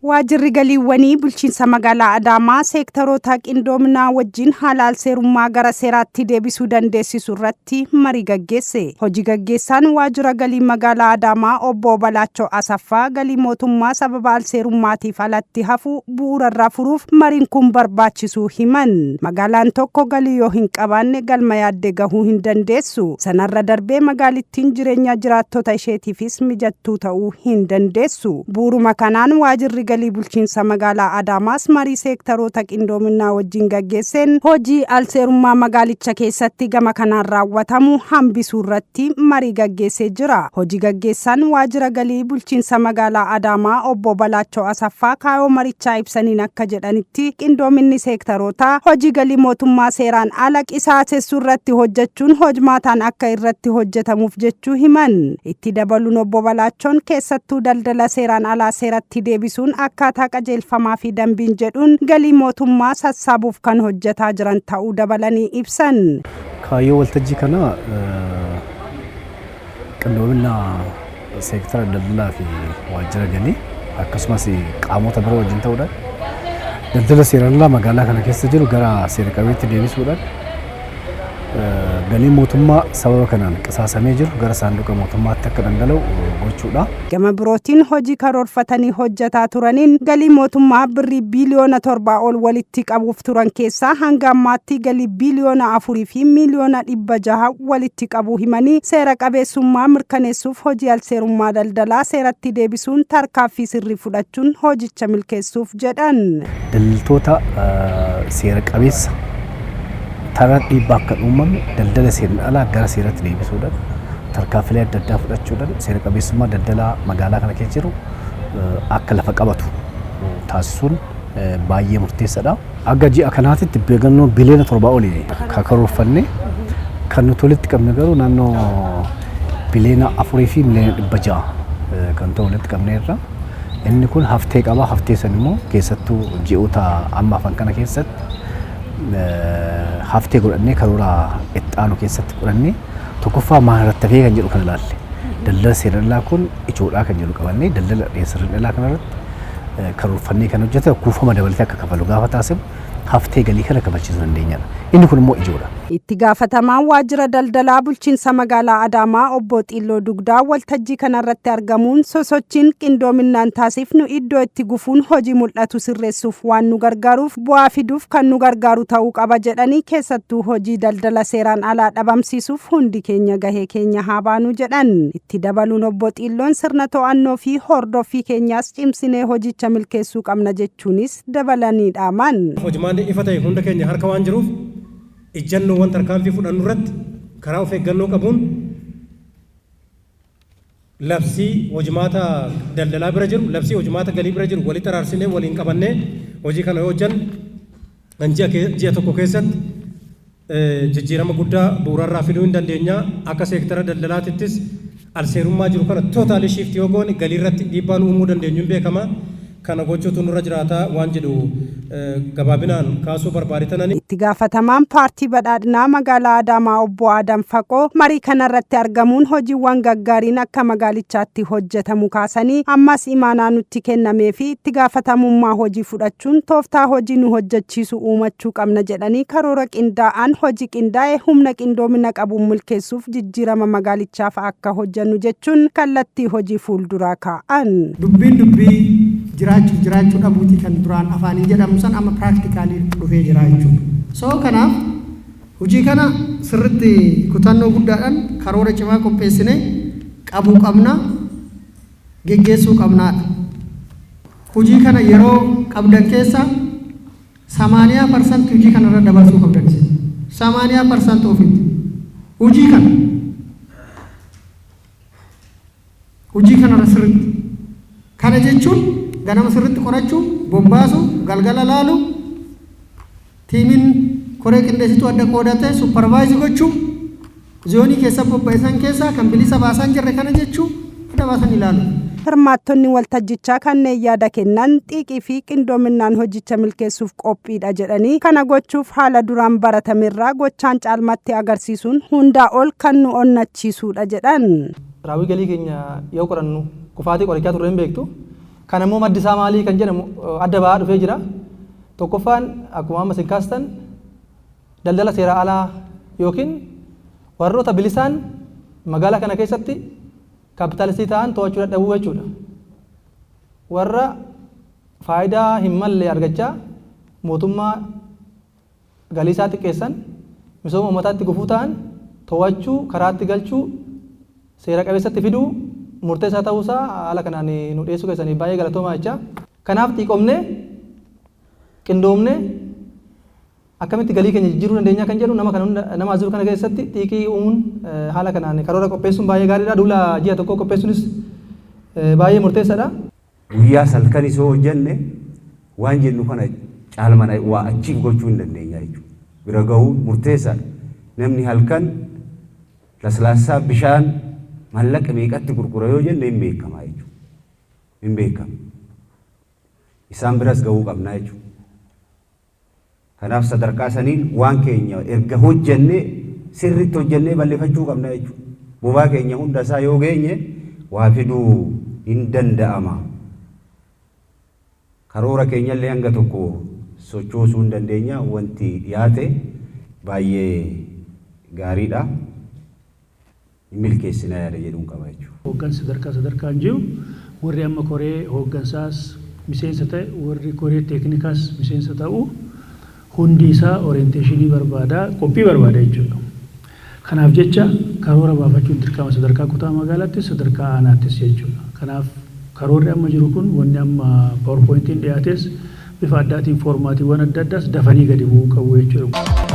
Waajirri galiiwwanii bulchiinsa magaalaa Adaamaa seektaroota qindoominaa wajjin halaal seerummaa gara seeraatti deebisuu dandeessisu irratti marii gaggeesse. Hojii gaggeessaan waajjira galii magaalaa Adaamaa obbo Balaachoo Asaffaa galii mootummaa sababa alseerummaatiif alatti hafu bu'uurarraa furuuf mariin kun barbaachisuu himan. Magaalaan tokko galii yoo hin qabaanne galma yaaddee gahuu hin dandeessu. Sanarra darbee magaalittiin jireenya jiraattota isheetiifis mijattuu ta'uu hin dandeessu. Bu'uuruma kanaan waajjirri galii bulchiinsa magaalaa Adaamaas marii seektaroota qindoominaa wajjin gaggeesseen hojii alseerummaa magaalicha keessatti gama kanaan raawwatamu hambisuu irratti marii gaggeessee jira. Hojii gaggeessaan waajjira galii bulchiinsa magaalaa Adaamaa obbo Balaachoo Asaffaa kaayoo marichaa ibsaniin akka jedhanitti qindoominni seektaroota hojii galii mootummaa seeraan ala qisaasessuu irratti hojjechuun hojmaataan akka irratti hojjetamuuf jechuu himan. Itti dabaluun obbo Balaachoon keessattuu daldala seeraan alaa seeratti deebisuun akkaataa qajeelfamaa fi dambiin jedhuun galii mootummaa sassaabuuf kan hojjetaa jiran ta'uu dabalanii ibsan. Kaayyoo waltajjii kana qindoomina seektara daldalaa fi waajjira galii akkasumas qaamota biroo wajjin ta'uudhaan daldala seeraan alaa magaalaa kana keessa jiru gara seera qabeetti deebisuudhaan galii mootummaa sababa kanaan qisaasamee jiru gara saanduqa mootummaatti akka dhangala'u gochuudha. Gama birootiin hojii karoorfatanii hojjetaa turaniin galii mootummaa birrii biiliyoona 7 ol walitti qabuuf turan keessaa hanga ammaatti galii biiliyoona 4 fi miiliyoona 600 walitti qabuu himanii seera qabeessummaa mirkaneessuuf hojii alseerummaa daldalaa seeratti deebisuun tarkaaffii sirrii fudhachuun hojicha milkeessuuf jedhan. Daldaltoota seera qabeessa taraa dhiibbaa akka uumamne daldala seeraan alaa gara seeratti deebisuudhaan tarkaanfilee adda addaa fudhachuudhaan seera qabeessummaa daldalaa magaalaa kana keessa jiru akka lafa qabatu taasisuun baay'ee murteessaadha. Akka ji'a kanaatti beekannoo biliyoona 7 olii karoorfanne kan nuti walitti qabne garuu naannoo biliyoona 4 fi miliyoona 600 kan ta'u walitti qabneerra. Inni kun haftee qaba. Haftee san immoo keessattuu ji'oota amma afaan kana keessatti haftee godhannee karoora itti aanu keessatti godhannee tokkoffaa maarratti hafee kan jedhu kan ilaalle daldala seeraan alaa kun ijoodhaa kan jedhu qabannee daldala seeraan alaa kanarratti karoorfannee kan hojjete kuufama dabalatee akka kafalu gaafa taasisu haftee galii kana kabachiisuu dandeenyadha. Inni kun immoo ijoodha. Itti gaafatamaan waajjira daldalaa bulchiinsa magaalaa Adaamaa obbo Xiilloo Dugdaa waltajjii kanarratti argamuun sosochiin qindoominaan taasifnu iddoo itti gufuun hojii mul'atu sirreessuuf waan nu gargaaruuf bu'aa fiduuf kan nu gargaaru ta'uu qaba jedhanii keessattuu hojii daldala seeraan alaa dhabamsiisuuf hundi keenya gahee keenya haa baanu jedhan. Itti dabaluun obbo Xiilloon sirna to'annoo fi hordoffii keenyaas cimsinee hojicha milkeessuu qabna jechuunis dabalanii dhaaman. Hojimaan ifa ta'e hunda keenya harka waan jiruuf ijjannoowwan tarkaanfii fudhannu irratti karaa of eeggannoo qabuun labsii hojimaata daldalaa bira jiru labsii hojimaata galii bira jiru walitti araarsinee waliin qabannee hojii kana hojjan ji'a tokko keessatti jijjiirama guddaa bu'uurarraa fiduu hin dandeenya. Akka seektara daldalaatittis alseerummaa jiru kana tootaalii shiiftii yoo goone galii irratti dhiibbaan uumuu dandeenyuun beekama. Kana gochuutu nurra jiraata waan jedhu gabaabinaan kaasuu barbaadan. Itti gaafatamaan paartii badhaadhinaa magaalaa Adaamaa obbo Adam Faqoo marii kanarratti argamuun hojiiwwan gaggaariin akka magaalichaatti hojjetamu kaasanii ammas imaanaa nutti kennamee fi itti gaafatamummaa hojii fudhachuun tooftaa hojii nu hojjechiisu uumachuu qabna jedhanii karoora qindaa'aan hojii qindaa'e humna qindoomina qabuun milkeessuuf jijjiirama magaalichaaf akka hojjennu jechuun kallattii hojii fuulduraa kaa'an. Dubbii jiraachuu dhabuuti kan duraan afaaniin jedhamu san amma practically dhufee jira jechuudha. So kanaaf hojii kana sirriitti kutannoo guddaadhaan karoora cimaa qopheessine qabuu qabna geggeessuu qabnaadha. Hojii kana yeroo qabdan keessa 80% hojii kana irra dabarsuu qabdan. 80% ofitti hojii kana sirriitti kana jechuun ganama sirriitti qorachuu bobbaasu galgala laalu tiimiin koree qindeessituu adda qoodate supparvaayizii gochuu zoonii keessa bobbaa'isan keessaa kan bilisa baasan jirre kana jechuu adda baasan ilaalu. Hirmaattonni waltajjichaa kanneen yaada kennan xiiqii fi qindoominaan hojicha milkeessuuf qophiidha jedhanii kana gochuuf haala duraan baratamerraa gochaan caalmatti agarsiisuun hundaa ol kan nu onnachiisuudha jedhan. Raawwii galii keenya yoo qorannu kufaatii qorichaa turre hin beektu. Kan immoo maddi isaa maalii kan jedhamu adda ba'aa dhufee jira. Tokkoffaan akkuma amma isin kaastan daldala seera alaa yookiin warroota bilisaan magaalaa kana keessatti kaapitaalistii ta'an to'achuu dadhabuu jechuudha. Warra faayidaa hin malle argachaa mootummaa galii isaa xiqqeessan misooma uummataatti gufuu ta'an to'achuu karaatti galchuu seera qabeessatti fiduu murteessaa ta'uusaa haala kanaan nu dhiyeessuu keessanii baay'ee galatoomaa jecha. Kanaaf xiiqomnee qindoomnee akkamitti galii keenya jijjiiruu dandeenya kan jedhu nama jiru kana keessatti xiiqii uumuun haala kanaan karoora qopheessuun baay'ee gaariidha. Duula ji'a tokkoo qopheessuunis baay'ee murteessaadha. Guyyaa salkan isoo hojjenne waan jennu kana caalmana waa achiif gochuu hin dandeenya jechuudha. Bira gahuu murteessaadha. Namni halkan laslaasaa bishaan mallaqa meeqatti gurgura yoo jenne hin beekama jechuudha. Hin beekama. Isaan biras gahuu qabnaa jechuudha. Kanaaf sadarkaa saniin waan keenya erga hojjenne sirriitti hojjennee bal'ifachuu qabnaa jechuudha. Bobaa keenya hunda isaa yoo geenye waa fiduu hin danda'ama. Karoora keenyallee hanga tokko sochoosuu hin dandeenya. Wanti dhiyaate baay'ee gaariidha. Milkeessinaa yaada jedhuun qaba jechuudha. Hooggansa sadarkaan jiru warri amma koree hooggansaas miseensa ta'e warri koree teeknikaas miseensa ta'u hundi isaa orienteeshinii barbaada qophii barbaada jechuudha. Kanaaf jecha karoora baafachuun dirqama sadarkaa kutaa magaalaattis sadarkaa aanaattis jechuudha. Kanaaf karoorri amma jiru kun wanni amma PowerPointiin dhiyaates bifa addaatiin foormaatiiwwan adda addaas dafanii gadi bu'uu qabu jechuudha.